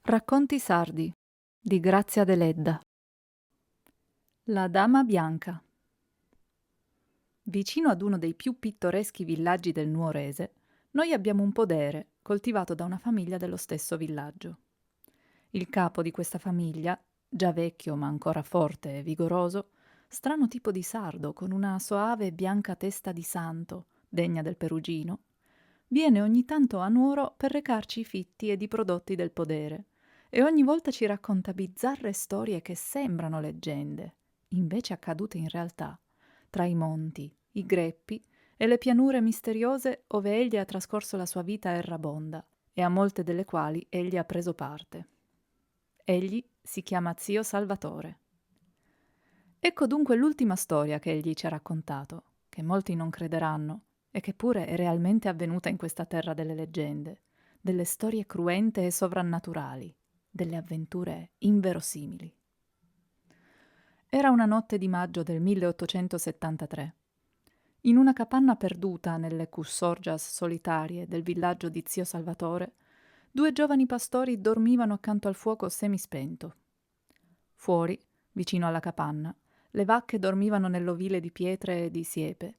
Racconti sardi di Grazia Deledda. La Dama Bianca. Vicino ad uno dei più pittoreschi villaggi del Nuorese, noi abbiamo un podere coltivato da una famiglia dello stesso villaggio. Il capo di questa famiglia, già vecchio ma ancora forte e vigoroso, strano tipo di sardo con una soave e bianca testa di santo, degna del Perugino, viene ogni tanto a Nuoro per recarci i fitti ed i prodotti del podere e ogni volta ci racconta bizzarre storie che sembrano leggende, invece accadute in realtà, tra i monti, i greppi e le pianure misteriose ove egli ha trascorso la sua vita errabonda e a molte delle quali egli ha preso parte. Egli si chiama zio Salvatore. Ecco dunque l'ultima storia che egli ci ha raccontato, che molti non crederanno, e che pure è realmente avvenuta in questa terra delle leggende, delle storie cruente e sovrannaturali, delle avventure inverosimili. Era una notte di maggio del 1873. In una capanna perduta nelle cussorgias solitarie del villaggio di zio Salvatore, due giovani pastori dormivano accanto al fuoco semispento. Fuori, vicino alla capanna, le vacche dormivano nell'ovile di pietre e di siepe,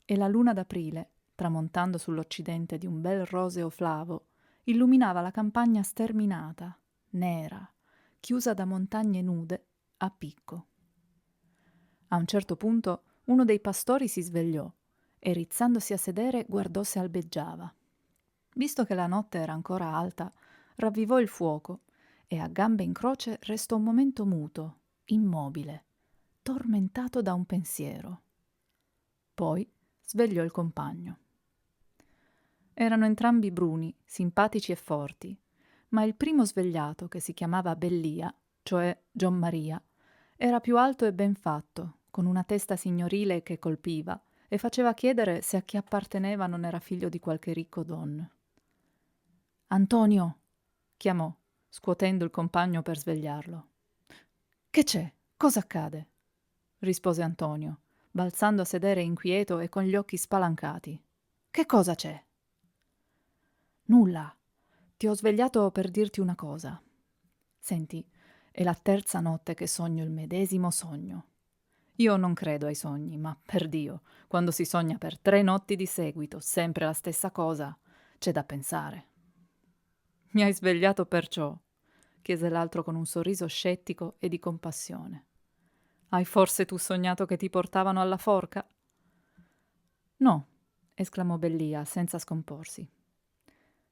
e la luna d'aprile, tramontando sull'occidente di un bel roseo flavo, illuminava la campagna sterminata, nera, chiusa da montagne nude, a picco. A un certo punto uno dei pastori si svegliò e, rizzandosi a sedere, guardò se albeggiava. Visto che la notte era ancora alta, ravvivò il fuoco e a gambe in croce restò un momento muto, immobile, tormentato da un pensiero. Poi svegliò il compagno. Erano entrambi bruni, simpatici e forti, ma il primo svegliato, che si chiamava Bellia, cioè Giommaria, era più alto e ben fatto, con una testa signorile che colpiva e faceva chiedere se a chi apparteneva non era figlio di qualche ricco don. «Antonio!» chiamò, scuotendo il compagno per svegliarlo. «Che c'è? Cosa accade?» rispose Antonio, balzando a sedere inquieto e con gli occhi spalancati. «Che cosa c'è?» «Nulla. Ti ho svegliato per dirti una cosa. Senti, è la terza notte che sogno il medesimo sogno. Io non credo ai sogni, ma per Dio, quando si sogna per 3 notti di seguito, sempre la stessa cosa, c'è da pensare». «Mi hai svegliato perciò?» chiese l'altro con un sorriso scettico e di compassione. «Hai forse tu sognato che ti portavano alla forca?» «No», esclamò Bellia senza scomporsi.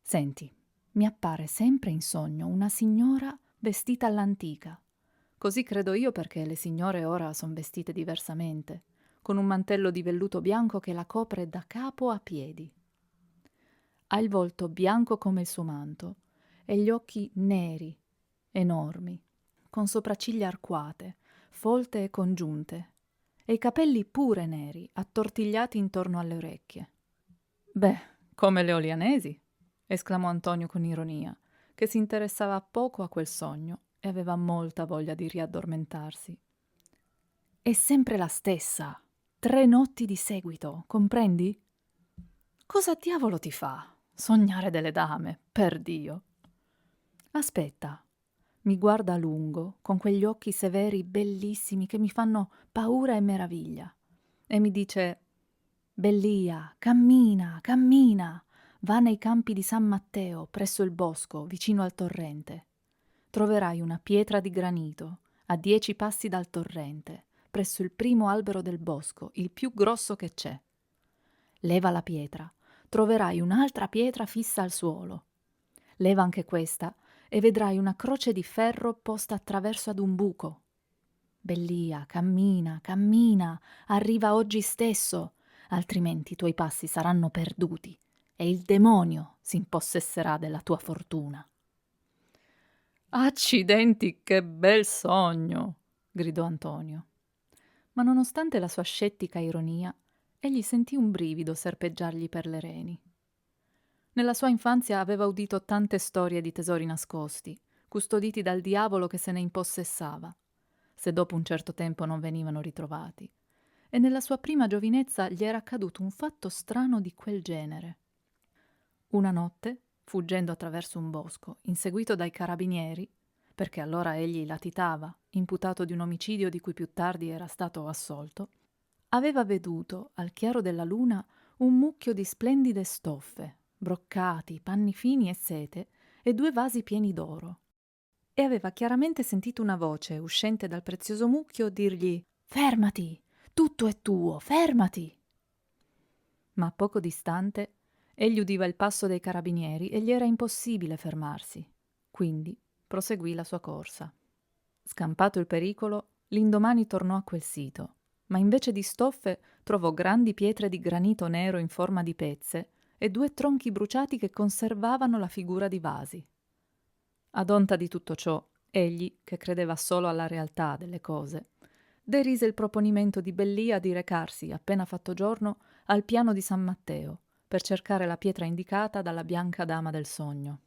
«Senti, mi appare sempre in sogno una signora vestita all'antica. Così credo io perché le signore ora son vestite diversamente, con un mantello di velluto bianco che la copre da capo a piedi. Ha il volto bianco come il suo manto e gli occhi neri, enormi, con sopracciglia arcuate, folte e congiunte, e i capelli pure neri, attortigliati intorno alle orecchie». «Beh, come le Olianesi», esclamò Antonio con ironia, che si interessava poco a quel sogno e aveva molta voglia di riaddormentarsi. «È sempre la stessa, 3 notti di seguito, comprendi? Cosa diavolo ti fa? Sognare delle dame, per Dio!» «Aspetta», mi guarda a lungo, con quegli occhi severi bellissimi che mi fanno paura e meraviglia, e mi dice: «Bellia, cammina, cammina, va nei campi di San Matteo, presso il bosco, vicino al torrente. Troverai una pietra di granito, a 10 passi dal torrente, presso il primo albero del bosco, il più grosso che c'è. Leva la pietra, troverai un'altra pietra fissa al suolo. Leva anche questa e vedrai una croce di ferro posta attraverso ad un buco. Bellia, cammina, cammina, arriva oggi stesso, altrimenti i tuoi passi saranno perduti e il demonio si impossesserà della tua fortuna». «Accidenti, che bel sogno!» gridò Antonio. Ma nonostante la sua scettica ironia, egli sentì un brivido serpeggiargli per le reni. Nella sua infanzia aveva udito tante storie di tesori nascosti, custoditi dal diavolo che se ne impossessava, se dopo un certo tempo non venivano ritrovati, e nella sua prima giovinezza gli era accaduto un fatto strano di quel genere. Una notte fuggendo attraverso un bosco, inseguito dai carabinieri, perché allora egli latitava, imputato di un omicidio di cui più tardi era stato assolto, aveva veduto, al chiaro della luna, un mucchio di splendide stoffe, broccati, panni fini e sete, e 2 vasi pieni d'oro. E aveva chiaramente sentito una voce, uscente dal prezioso mucchio, dirgli «Fermati! Tutto è tuo, fermati!» Ma poco distante, egli udiva il passo dei carabinieri e gli era impossibile fermarsi. Quindi proseguì la sua corsa. Scampato il pericolo, l'indomani tornò a quel sito, ma invece di stoffe trovò grandi pietre di granito nero in forma di pezze e 2 tronchi bruciati che conservavano la figura di vasi. Ad onta di tutto ciò, egli, che credeva solo alla realtà delle cose, derise il proponimento di Bellia di recarsi, appena fatto giorno, al piano di San Matteo, per cercare la pietra indicata dalla bianca dama del sogno.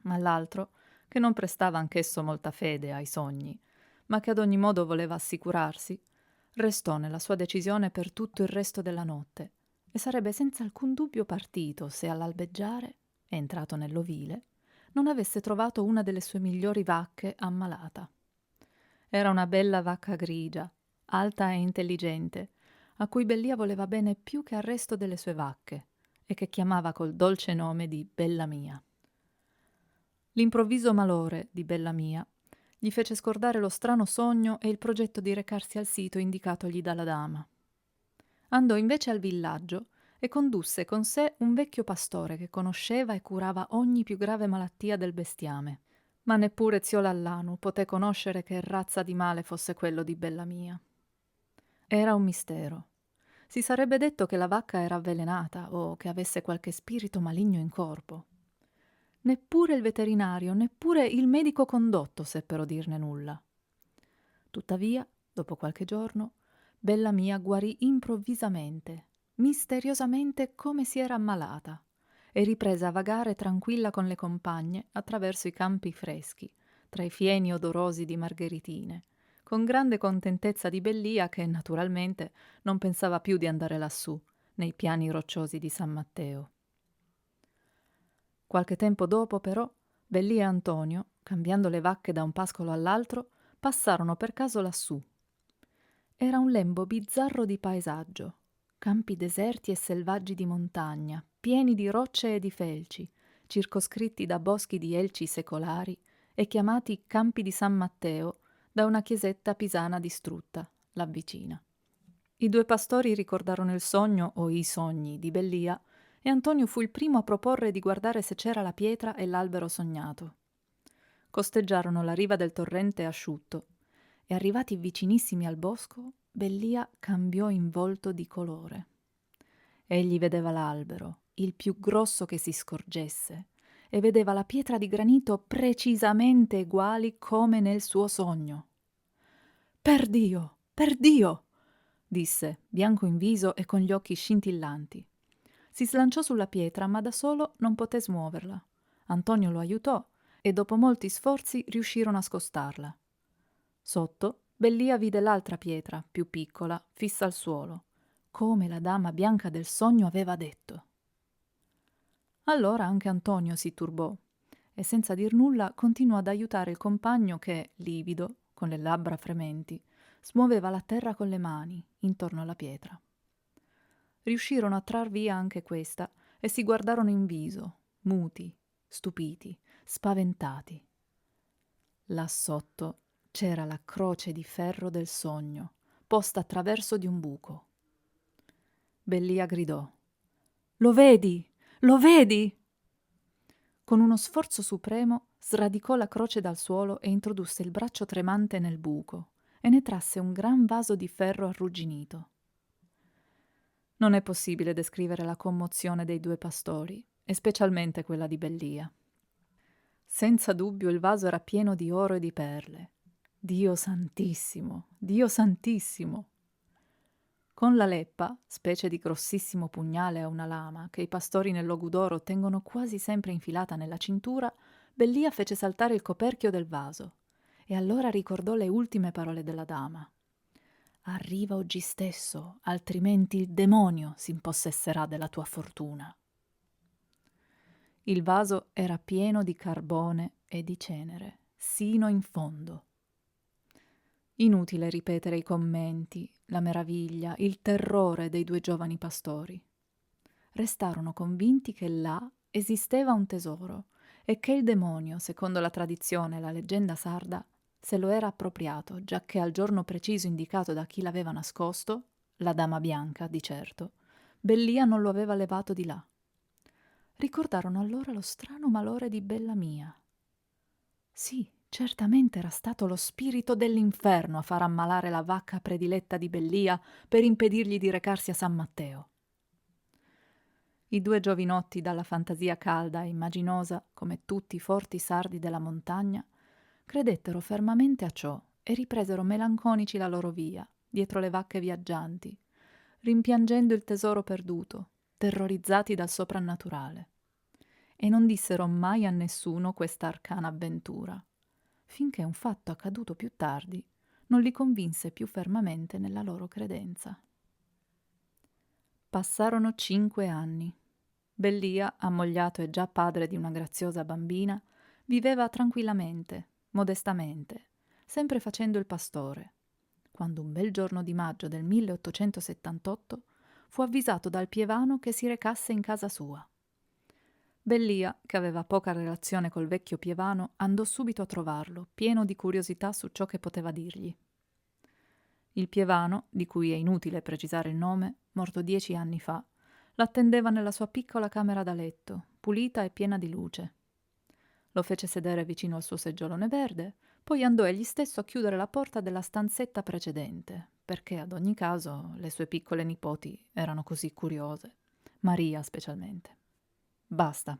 Ma l'altro, che non prestava anch'esso molta fede ai sogni, ma che ad ogni modo voleva assicurarsi, restò nella sua decisione per tutto il resto della notte e sarebbe senza alcun dubbio partito se all'albeggiare, entrato nell'ovile, non avesse trovato una delle sue migliori vacche ammalata. Era una bella vacca grigia, alta e intelligente, a cui Bellia voleva bene più che al resto delle sue vacche e che chiamava col dolce nome di Bella Mia. L'improvviso malore di Bella Mia gli fece scordare lo strano sogno e il progetto di recarsi al sito indicatogli dalla dama. Andò invece al villaggio e condusse con sé un vecchio pastore che conosceva e curava ogni più grave malattia del bestiame. Ma neppure zio Lallanu poté conoscere che razza di male fosse quello di Bella Mia. Era un mistero. Si sarebbe detto che la vacca era avvelenata o che avesse qualche spirito maligno in corpo. Neppure il veterinario, neppure il medico condotto seppero dirne nulla. Tuttavia, dopo qualche giorno, Bella Mia guarì improvvisamente, misteriosamente come si era ammalata, e riprese a vagare tranquilla con le compagne attraverso i campi freschi, tra i fieni odorosi di margheritine, con grande contentezza di Bellia che, naturalmente, non pensava più di andare lassù, nei piani rocciosi di San Matteo. Qualche tempo dopo, però, Bellia e Antonio, cambiando le vacche da un pascolo all'altro, passarono per caso lassù. Era un lembo bizzarro di paesaggio, campi deserti e selvaggi di montagna, pieni di rocce e di felci, circoscritti da boschi di elci secolari e chiamati Campi di San Matteo da una chiesetta pisana distrutta, là vicina. I 2 pastori ricordarono il sogno o i sogni di Bellia e Antonio fu il primo a proporre di guardare se c'era la pietra e l'albero sognato. Costeggiarono la riva del torrente asciutto e arrivati vicinissimi al bosco, Bellia cambiò in volto di colore. Egli vedeva l'albero, il più grosso che si scorgesse, e vedeva la pietra di granito precisamente uguali come nel suo sogno. «Perdio! Perdio!» disse, bianco in viso e con gli occhi scintillanti. Si slanciò sulla pietra, ma da solo non poté smuoverla. Antonio lo aiutò e dopo molti sforzi riuscirono a scostarla. Sotto, Bellia vide l'altra pietra, più piccola, fissa al suolo, come la dama bianca del sogno aveva detto. Allora anche Antonio si turbò e senza dir nulla continuò ad aiutare il compagno che, livido, con le labbra frementi, smuoveva la terra con le mani intorno alla pietra. Riuscirono a trar via anche questa e si guardarono in viso, muti, stupiti, spaventati. Là sotto c'era la croce di ferro del sogno, posta attraverso di un buco. Bellia gridò: «Lo vedi? Lo vedi?» Con uno sforzo supremo sradicò la croce dal suolo e introdusse il braccio tremante nel buco e ne trasse un gran vaso di ferro arrugginito. Non è possibile descrivere la commozione dei 2 pastori, e specialmente quella di Bellia. Senza dubbio il vaso era pieno di oro e di perle. Dio santissimo, Dio santissimo! Con la leppa, specie di grossissimo pugnale a una lama, che i pastori nel luogo d'oro tengono quasi sempre infilata nella cintura, Bellia fece saltare il coperchio del vaso. E allora ricordò le ultime parole della dama. «Arriva oggi stesso, altrimenti il demonio si impossesserà della tua fortuna». Il vaso era pieno di carbone e di cenere, sino in fondo. Inutile ripetere i commenti, la meraviglia, il terrore dei due giovani pastori. Restarono convinti che là esisteva un tesoro e che il demonio, secondo la tradizione e la leggenda sarda, se lo era appropriato, giacché al giorno preciso indicato da chi l'aveva nascosto, la dama bianca, di certo, Bellia non lo aveva levato di là. Ricordarono allora lo strano malore di Bellamia. Sì, certamente era stato lo spirito dell'inferno a far ammalare la vacca prediletta di Bellia per impedirgli di recarsi a San Matteo. I due giovinotti dalla fantasia calda e immaginosa, come tutti i forti sardi della montagna, credettero fermamente a ciò e ripresero melanconici la loro via, dietro le vacche viaggianti, rimpiangendo il tesoro perduto, terrorizzati dal soprannaturale. E non dissero mai a nessuno questa arcana avventura, finché un fatto accaduto più tardi non li convinse più fermamente nella loro credenza. Passarono 5 anni. Bellia, ammogliato e già padre di una graziosa bambina, viveva tranquillamente, modestamente, sempre facendo il pastore, quando un bel giorno di maggio del 1878 fu avvisato dal pievano che si recasse in casa sua. Bellia, che aveva poca relazione col vecchio pievano, andò subito a trovarlo, pieno di curiosità su ciò che poteva dirgli. Il pievano, di cui è inutile precisare il nome, morto 10 anni fa, l'attendeva nella sua piccola camera da letto, pulita e piena di luce. Lo fece sedere vicino al suo seggiolone verde, poi andò egli stesso a chiudere la porta della stanzetta precedente, perché ad ogni caso le sue piccole nipoti erano così curiose, Maria specialmente. Basta.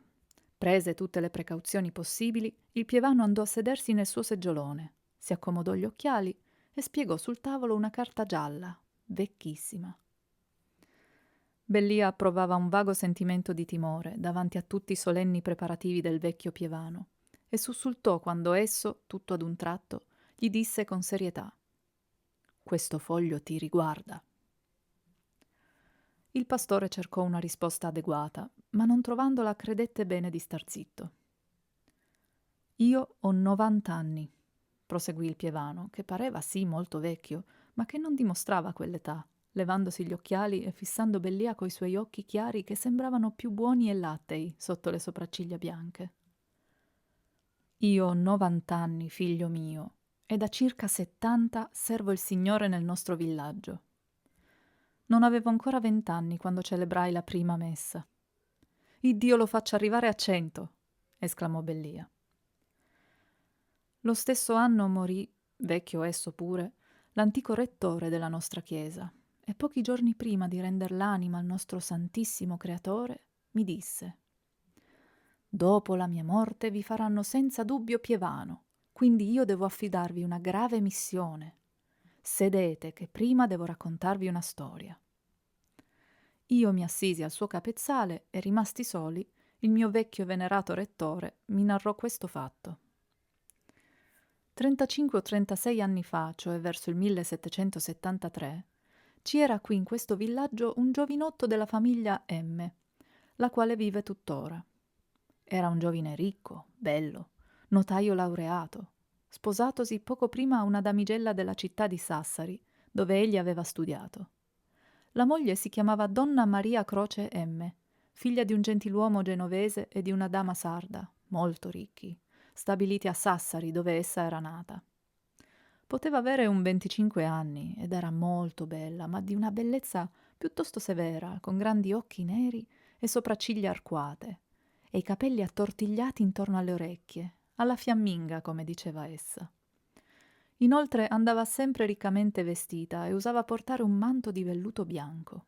Prese tutte le precauzioni possibili, il pievano andò a sedersi nel suo seggiolone, si accomodò gli occhiali e spiegò sul tavolo una carta gialla, vecchissima. Bellia provava un vago sentimento di timore davanti a tutti i solenni preparativi del vecchio pievano e sussultò quando esso, tutto ad un tratto, gli disse con serietà: «Questo foglio ti riguarda». Il pastore cercò una risposta adeguata, ma non trovandola credette bene di star zitto. «Io ho 90 anni», proseguì il pievano, che pareva sì molto vecchio, ma che non dimostrava quell'età, levandosi gli occhiali e fissando Bellia coi suoi occhi chiari che sembravano più buoni e lattei sotto le sopracciglia bianche. «Io ho 90 anni, figlio mio, e da circa 70 servo il Signore nel nostro villaggio. Non avevo ancora 20 anni quando celebrai la prima messa. Iddio lo faccia arrivare a 100, esclamò Bellia. Lo stesso anno morì, vecchio esso pure, l'antico rettore della nostra chiesa, e pochi giorni prima di render l'anima al nostro Santissimo Creatore, mi disse: «Dopo la mia morte vi faranno senza dubbio pievano, quindi io devo affidarvi una grave missione. Sedete, che prima devo raccontarvi una storia». Io mi assisi al suo capezzale e, rimasti soli, il mio vecchio e venerato rettore mi narrò questo fatto. 35 o 36 anni fa, cioè verso il 1773, ci era qui in questo villaggio un giovinotto della famiglia M, la quale vive tuttora. Era un giovine ricco, bello, notaio laureato, sposatosi poco prima a una damigella della città di Sassari, dove egli aveva studiato. La moglie si chiamava Donna Maria Croce M., figlia di un gentiluomo genovese e di una dama sarda, molto ricchi, stabiliti a Sassari, dove essa era nata. Poteva avere un 25 anni ed era molto bella, ma di una bellezza piuttosto severa, con grandi occhi neri e sopracciglia arcuate, e i capelli attortigliati intorno alle orecchie, alla fiamminga, come diceva essa. Inoltre andava sempre riccamente vestita e usava portare un manto di velluto bianco.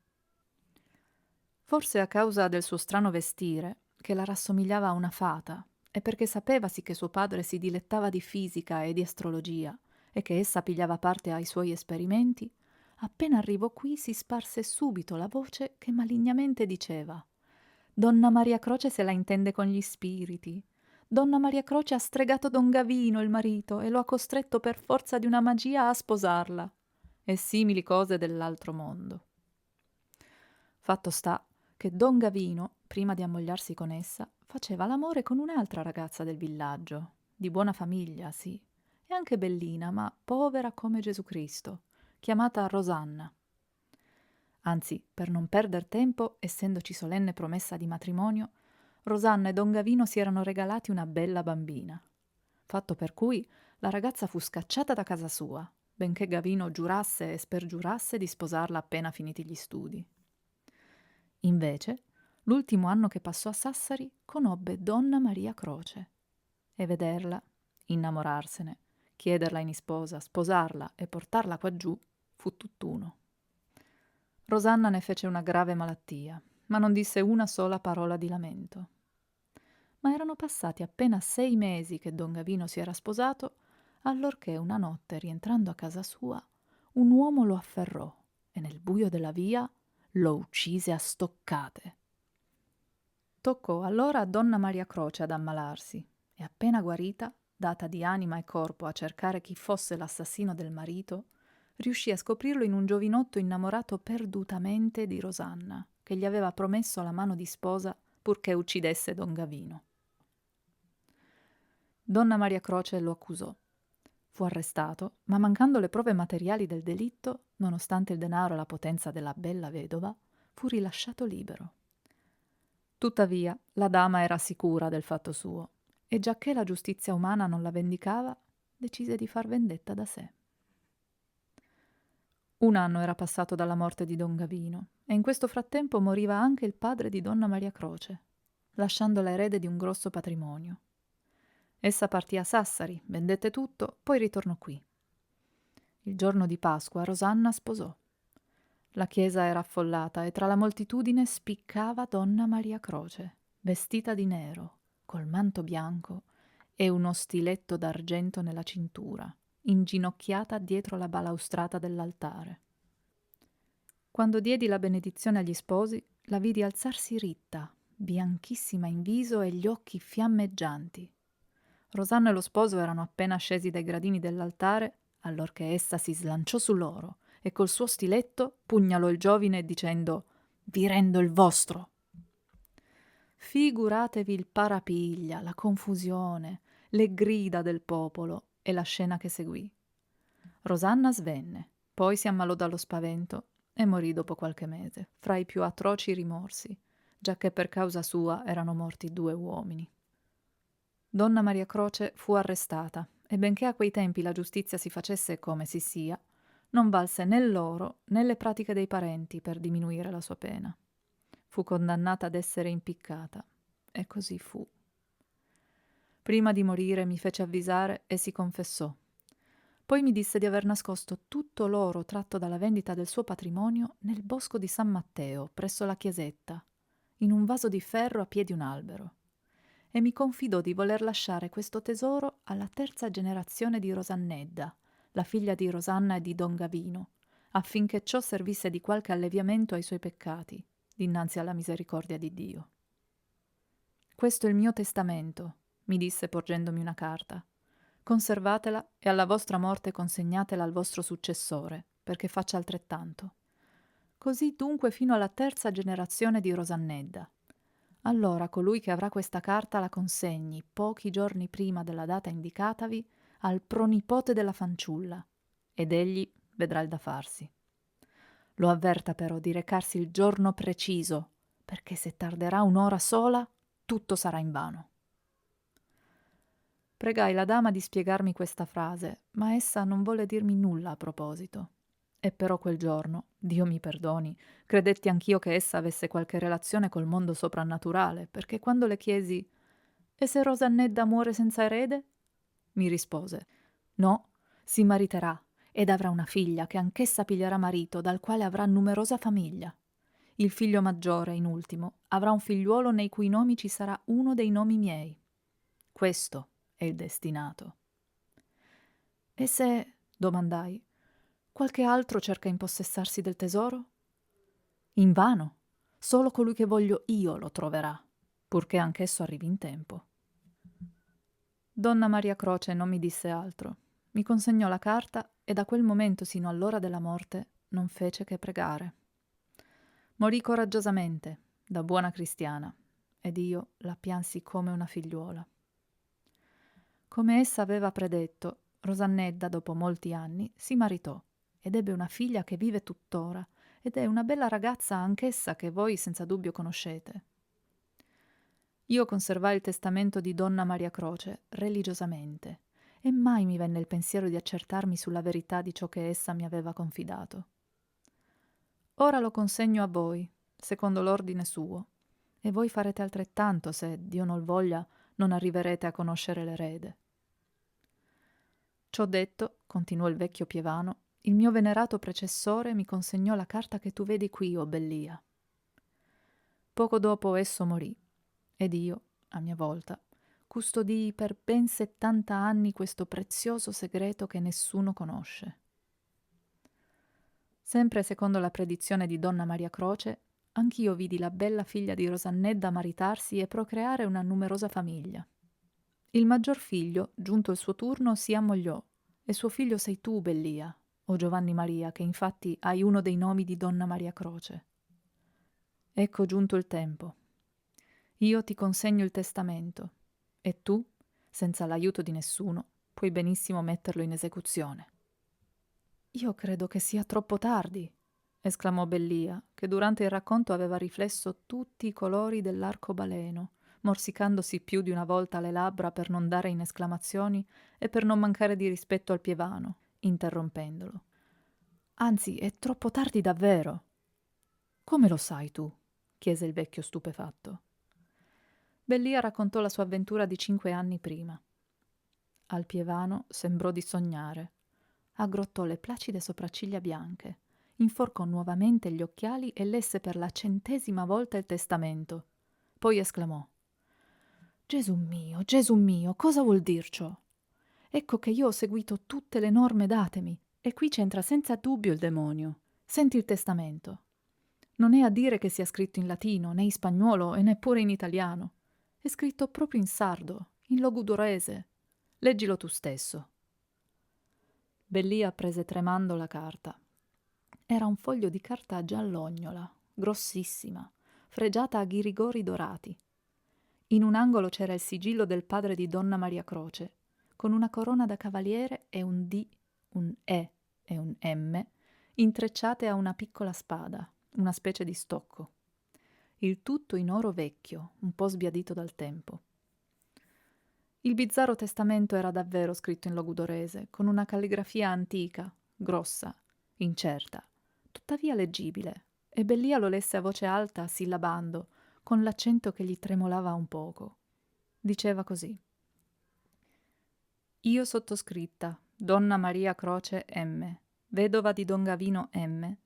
Forse a causa del suo strano vestire, che la rassomigliava a una fata, e perché sapevasi che suo padre si dilettava di fisica e di astrologia e che essa pigliava parte ai suoi esperimenti, appena arrivò qui si sparse subito la voce che malignamente diceva: «Donna Maria Croce se la intende con gli spiriti. Donna Maria Croce ha stregato Don Gavino, il marito, e lo ha costretto per forza di una magia a sposarla», e simili cose dell'altro mondo. Fatto sta che Don Gavino, prima di ammogliarsi con essa, faceva l'amore con un'altra ragazza del villaggio, di buona famiglia, sì, e anche bellina, ma povera come Gesù Cristo, chiamata Rosanna. Anzi, per non perder tempo, essendoci solenne promessa di matrimonio, Rosanna e Don Gavino si erano regalati una bella bambina. Fatto per cui la ragazza fu scacciata da casa sua, benché Gavino giurasse e spergiurasse di sposarla appena finiti gli studi. Invece, l'ultimo anno che passò a Sassari, conobbe Donna Maria Croce. E vederla, innamorarsene, chiederla in sposa, sposarla e portarla quaggiù fu tutt'uno. Rosanna ne fece una grave malattia, ma non disse una sola parola di lamento. Ma erano passati appena 6 mesi che Don Gavino si era sposato, allorché una notte, rientrando a casa sua, un uomo lo afferrò e nel buio della via lo uccise a stoccate. Toccò allora a Donna Maria Croce ad ammalarsi e appena guarita, data di anima e corpo a cercare chi fosse l'assassino del marito, riuscì a scoprirlo in un giovinotto innamorato perdutamente di Rosanna, che gli aveva promesso la mano di sposa purché uccidesse Don Gavino. Donna Maria Croce lo accusò. Fu arrestato, ma mancando le prove materiali del delitto, nonostante il denaro e la potenza della bella vedova, fu rilasciato libero. Tuttavia, la dama era sicura del fatto suo, e giacché la giustizia umana non la vendicava, decise di far vendetta da sé. 1 anno era passato dalla morte di Don Gavino, e in questo frattempo moriva anche il padre di Donna Maria Croce, lasciandola erede di un grosso patrimonio. Essa partì a Sassari, vendette tutto, poi ritornò qui. Il giorno di Pasqua Rosanna sposò. La chiesa era affollata e tra la moltitudine spiccava Donna Maria Croce, vestita di nero, col manto bianco e uno stiletto d'argento nella cintura, inginocchiata dietro la balaustrata dell'altare. Quando diedi la benedizione agli sposi, la vidi alzarsi ritta, bianchissima in viso e gli occhi fiammeggianti. Rosanna e lo sposo erano appena scesi dai gradini dell'altare, allorché essa si slanciò su loro e col suo stiletto pugnalò il giovine dicendo «Vi rendo il vostro!». Figuratevi il parapiglia, la confusione, le grida del popolo e la scena che seguì. Rosanna svenne, poi si ammalò dallo spavento e morì dopo qualche mese, fra i più atroci rimorsi, giacché per causa sua erano morti 2 uomini. Donna Maria Croce fu arrestata e benché a quei tempi la giustizia si facesse come si sia, non valse né l'oro né le pratiche dei parenti per diminuire la sua pena. Fu condannata ad essere impiccata e così fu. Prima di morire mi fece avvisare e si confessò. Poi mi disse di aver nascosto tutto l'oro tratto dalla vendita del suo patrimonio nel bosco di San Matteo, presso la chiesetta, in un vaso di ferro a piedi di un albero. E mi confidò di voler lasciare questo tesoro alla 3ª generazione di Rosannedda, la figlia di Rosanna e di Don Gavino, affinché ciò servisse di qualche alleviamento ai suoi peccati, dinanzi alla misericordia di Dio. «Questo è il mio testamento», mi disse porgendomi una carta. «Conservatela e alla vostra morte consegnatela al vostro successore, perché faccia altrettanto. Così dunque fino alla 3ª generazione di Rosannedda. Allora colui che avrà questa carta la consegni, pochi giorni prima della data indicatavi, al pronipote della fanciulla, ed egli vedrà il da farsi. Lo avverta però di recarsi il giorno preciso, perché se tarderà un'ora sola, tutto sarà invano». Pregai la dama di spiegarmi questa frase, ma essa non volle dirmi nulla a proposito. E però quel giorno, Dio mi perdoni, credetti anch'io che essa avesse qualche relazione col mondo soprannaturale, perché quando le chiesi «E se Rosannedda muore senza erede?» mi rispose «No, si mariterà ed avrà una figlia che anch'essa piglierà marito, dal quale avrà numerosa famiglia. Il figlio maggiore, in ultimo, avrà un figliuolo nei cui nomi ci sarà uno dei nomi miei. Questo è il destinato». «E se», domandai, «qualche altro cerca impossessarsi del tesoro?» «Invano. Solo colui che voglio io lo troverà, purché anch'esso arrivi in tempo». Donna Maria Croce non mi disse altro. Mi consegnò la carta e da quel momento sino all'ora della morte non fece che pregare. Morì coraggiosamente, da buona cristiana, ed io la piansi come una figliuola. Come essa aveva predetto, Rosannedda, dopo molti anni, si maritò ed ebbe una figlia che vive tuttora, ed è una bella ragazza anch'essa che voi senza dubbio conoscete. Io conservai il testamento di Donna Maria Croce religiosamente, e mai mi venne il pensiero di accertarmi sulla verità di ciò che essa mi aveva confidato. Ora lo consegno a voi, secondo l'ordine suo, e voi farete altrettanto se, Dio non voglia, non arriverete a conoscere l'erede. Ciò detto, continuò il vecchio Pievano, il mio venerato precessore mi consegnò la carta che tu vedi qui, o Bellia. Poco dopo esso morì, ed io, a mia volta, custodii per ben 70 anni questo prezioso segreto che nessuno conosce. Sempre secondo la predizione di Donna Maria Croce, anch'io vidi la bella figlia di Rosannedda maritarsi e procreare una numerosa famiglia. Il maggior figlio, giunto il suo turno, si ammogliò, e suo figlio sei tu, Bellia, o Giovanni Maria, che infatti hai uno dei nomi di Donna Maria Croce. Ecco giunto il tempo. Io ti consegno il testamento, e tu, senza l'aiuto di nessuno, puoi benissimo metterlo in esecuzione. Io credo che sia troppo tardi, esclamò Bellia, che durante il racconto aveva riflesso tutti i colori dell'arcobaleno, morsicandosi più di una volta le labbra per non dare in esclamazioni e per non mancare di rispetto al Pievano, interrompendolo. Anzi, è troppo tardi davvero. Come lo sai tu? Chiese il vecchio stupefatto. Bellia raccontò la sua avventura di 5 anni prima. Al Pievano sembrò di sognare. Aggrottò le placide sopracciglia bianche, inforcò nuovamente gli occhiali e lesse per la 100ª volta il testamento. Poi esclamò: Gesù mio, cosa vuol dir ciò? Ecco che io ho seguito tutte le norme datemi, e qui c'entra senza dubbio il demonio. Senti il testamento. Non è a dire che sia scritto in latino, né in spagnolo e neppure in italiano. È scritto proprio in sardo, in logudorese. Leggilo tu stesso. Bellia prese tremando la carta. Era un foglio di carta giallognola, grossissima, fregiata a ghirigori dorati. In un angolo c'era il sigillo del padre di Donna Maria Croce, con una corona da cavaliere e un D, un E e un M intrecciate a una piccola spada, una specie di stocco. Il tutto in oro vecchio, un po' sbiadito dal tempo. Il bizzarro testamento era davvero scritto in logudorese, con una calligrafia antica, grossa, incerta, tuttavia leggibile, e Bellia lo lesse a voce alta, sillabando, con l'accento che gli tremolava un poco. Diceva così: Io sottoscritta, Donna Maria Croce M., vedova di Don Gavino M.,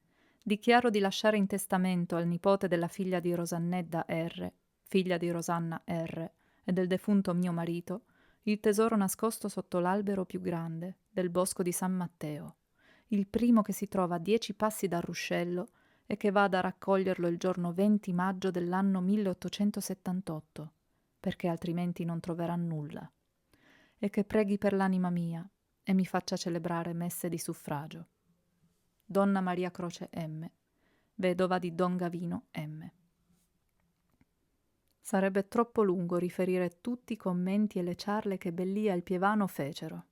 dichiaro di lasciare in testamento al nipote della figlia di Rosannedda R., figlia di Rosanna R., e del defunto mio marito, il tesoro nascosto sotto l'albero più grande del bosco di San Matteo, il primo che si trova a 10 passi dal ruscello e che vada a raccoglierlo il giorno 20 maggio dell'anno 1878, perché altrimenti non troverà nulla, e che preghi per l'anima mia e mi faccia celebrare messe di suffragio. Donna Maria Croce M., vedova di Don Gavino M. Sarebbe troppo lungo riferire tutti i commenti e le ciarle che Bellia e il Pievano fecero.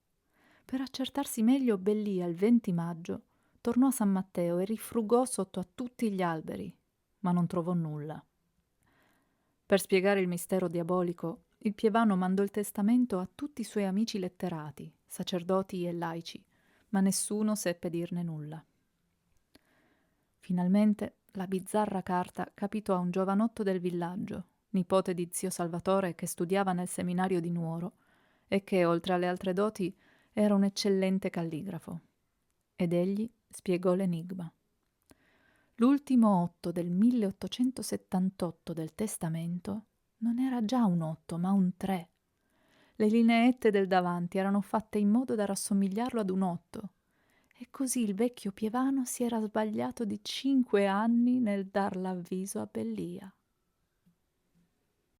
Per accertarsi meglio, Bellia il 20 maggio tornò a San Matteo e rifrugò sotto a tutti gli alberi, ma non trovò nulla. Per spiegare il mistero diabolico, il Pievano mandò il testamento a tutti i suoi amici letterati, sacerdoti e laici, ma nessuno seppe dirne nulla. Finalmente la bizzarra carta capitò a un giovanotto del villaggio, nipote di zio Salvatore che studiava nel seminario di Nuoro e che, oltre alle altre doti, era un eccellente calligrafo. Ed egli spiegò l'enigma. L'ultimo 8 del 1878 del testamento non era già un 8, ma un 3. Le lineette del davanti erano fatte in modo da rassomigliarlo ad un 8. E così il vecchio Pievano si era sbagliato di 5 anni nel dar l'avviso a Bellia.